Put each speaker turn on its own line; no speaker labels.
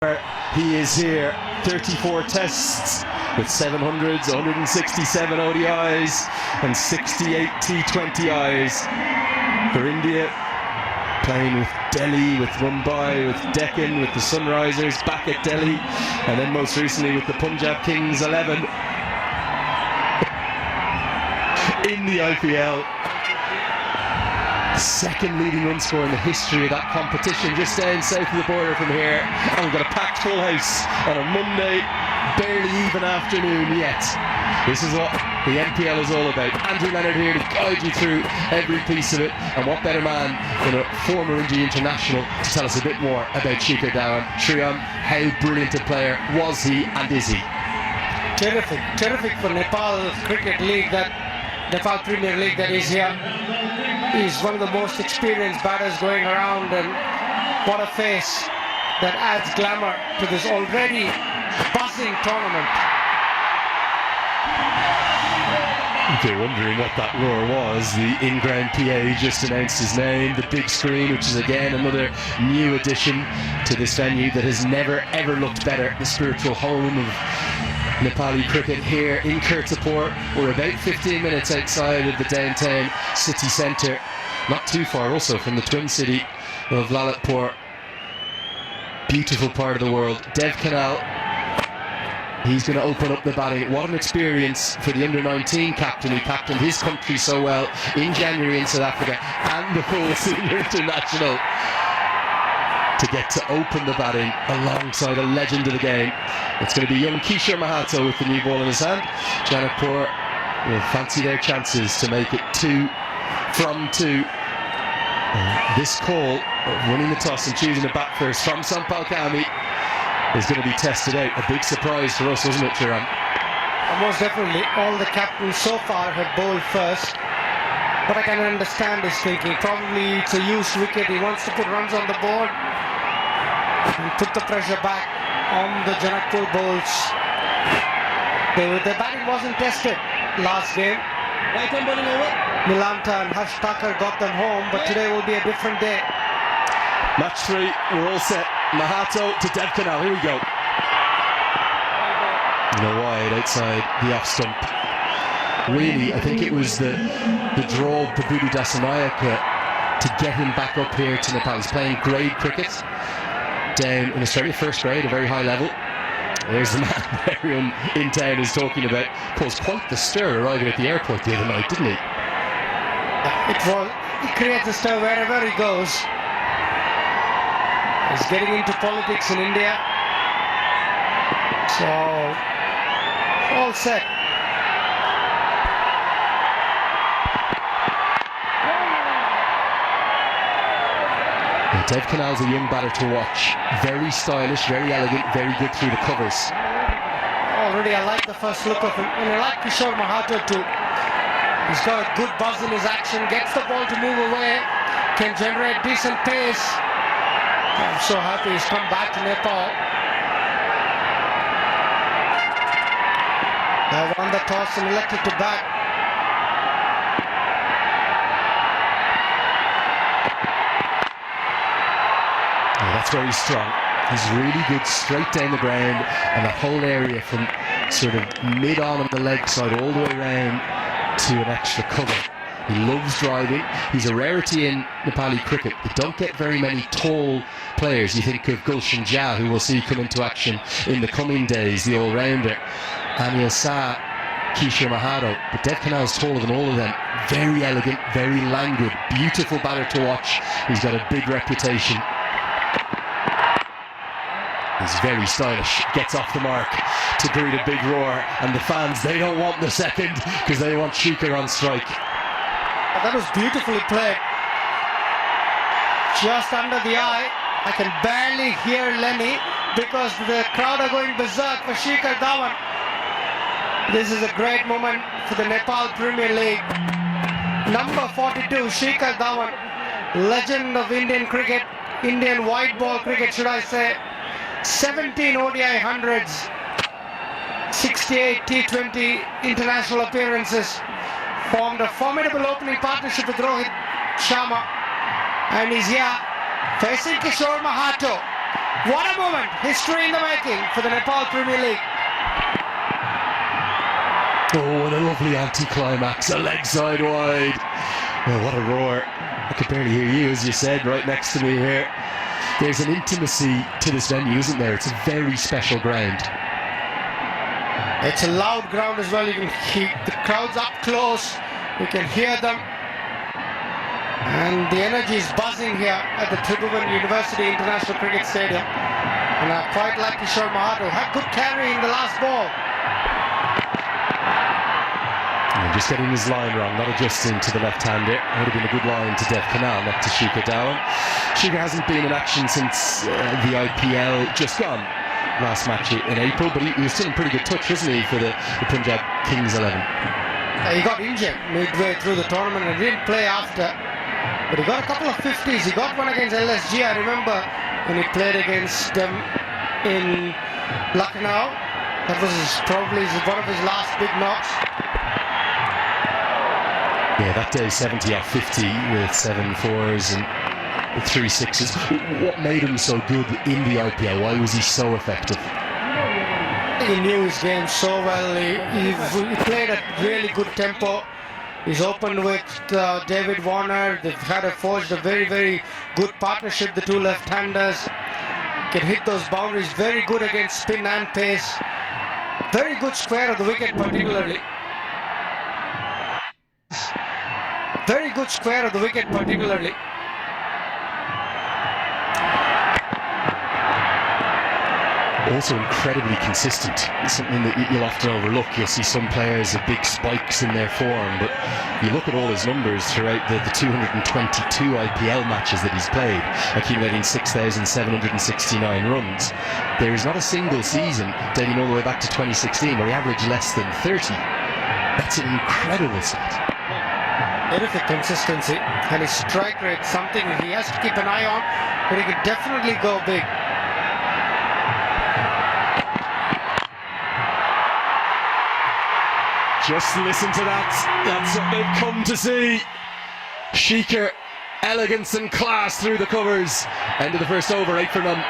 He is here, 34 tests with 700s, 167 ODIs and 68 T20Is for India, playing with Delhi, with Mumbai, with Deccan, with the Sunrisers, back at Delhi, and then most recently with the Punjab Kings 11 in the IPL. Second leading run scorer in the history of that competition, just down south of the border from here, and we've got a packed full house on a Monday, barely even afternoon yet. This is what the NPL is all about. Andrew Leonard here to guide you through every piece of it, and what better man than a former India international to tell us a bit more about Shikhar Dhawan. Shriyam, how brilliant a player was he and is he?
Terrific for Nepal Cricket League, that Nepal Premier League that is here. He's one of the most experienced batters going around, and what a face that adds glamour to this already buzzing tournament.
If you're wondering what that roar was, the in-ground PA just announced his name. The big screen, which is again another new addition to this venue that has never ever looked better. The spiritual home of Nepali cricket here in Kirtipur. We're about 15 minutes outside of the downtown city centre, not too far also from the twin city of Lalitpur. Beautiful part of the world. Dev Kanal, he's going to open up the batting. What an experience for the under-19 captain who captained his country so well in January in South Africa, and the full senior international, to get to open the batting alongside a legend of the game. It's going to be young Kishore Mahato with the new ball in his hand. Janakpur will fancy their chances to make it 2 from 2. This call of winning the toss and choosing to bat first from Sampal Kami is going to be tested out. A big surprise for us, wasn't it, Chiran?
Most definitely. All the captains so far have bowled first, but I can understand his thinking. Probably it's a used wicket. He wants to put runs on the board and put the pressure back on the Janakpur bowls. The batting wasn't tested last game.
Right hand bowling over.
Milanta and Harsh Thakur got them home, but today will be a different day.
Match 3, we're all set. Mahato to Dev Kanal, here we go. Wide outside the off stump. Really, I think it was the draw of Prabhudu Dasanayaka to get him back up here to Nepal. He's playing grade cricket down in Australia, first grade, a very high level. There's the man everyone in town is talking about. Caused quite the stir arriving at the airport the other night, didn't he?
It creates a stir wherever he goes. He's getting into politics in India. So, all set.
Dev Kanal's a young batter to watch. Very stylish, very elegant, very good through the covers.
Already I like the first look of him, and I like Kishore Mahato too. He's got a good buzz in his action, gets the ball to move away, can generate decent pace. I'm so happy he's come back to Nepal. They won the toss and elected to bat.
That's very strong. He's really good straight down the ground, and that whole area from sort of mid-on the leg side all the way around to an extra cover. He loves driving. He's a rarity in Nepali cricket. You don't get very many tall players. You think of Gulshan Jha, who we'll see come into action in the coming days, the all-rounder. Anil Shah, Kishore Mahato. But Dev Kanal's taller than all of them. Very elegant, very languid, beautiful batter to watch. He's got a big reputation. He's very stylish, gets off the mark to greet a big roar, and the fans, they don't want the second because they want Shikhar on strike.
That was beautifully played. Just under the eye. I can barely hear Lenny because the crowd are going berserk for Shikhar Dhawan. This is a great moment for the Nepal Premier League. Number 42, Shikhar Dhawan, legend of Indian cricket, Indian white ball cricket, should I say. 17 ODI hundreds, 68 T20 international appearances, formed a formidable opening partnership with Rohit Sharma, and he's here facing Kishore Mahato. What a moment! History in the making for the Nepal Premier League.
Oh, and a lovely anti-climax, a leg side wide. Oh, what a roar. I could barely hear you, as you said, right next to me here. There's an intimacy to this venue, isn't there? It's a very special ground.
It's a loud ground as well. You can keep the crowds up close. You can hear them. And the energy is buzzing here at the Tribhuvan University International Cricket Stadium. And I quite like Kishore Mahato. Had good carry in the last ball.
And just getting his line wrong, not adjusting to the left-hander. It would have been a good line to Dev Kanal, not to Shikhar Dhawan. Shikhar hasn't been in action since the IPL just gone last match in April, but he was still in pretty good touch, wasn't he, for the Punjab Kings 11?
He got injured midway through the tournament and didn't play after. But he got a couple of 50s. He got one against LSG, I remember, when he played against them in Lucknow. That was probably one of his last big knocks.
Yeah, that day 70 off 50 with 7 4s and 3 6s. What made him so good in the IPL? Why was he so effective?
He knew his game so well. He played at really good tempo. He's opened with David Warner. They've forged a very, very good partnership, the two left-handers. Can hit those boundaries. Very good against spin and pace. Very good square of the wicket particularly. Very good square of the wicket particularly.
Also incredibly consistent. It's something that you'll often overlook. You'll see some players with big spikes in their form, but you look at all his numbers throughout the 222 IPL matches that he's played, accumulating 6,769 runs. There is not a single season dating all the way back to 2016 where he averaged less than 30. That's an incredible stat.
Terrific consistency, and his strike rate, something he has to keep an eye on, but he could definitely go big.
Just listen to that. That's what they've come to see. Shikhar, elegance and class through the covers. End of the first over, 8 for none.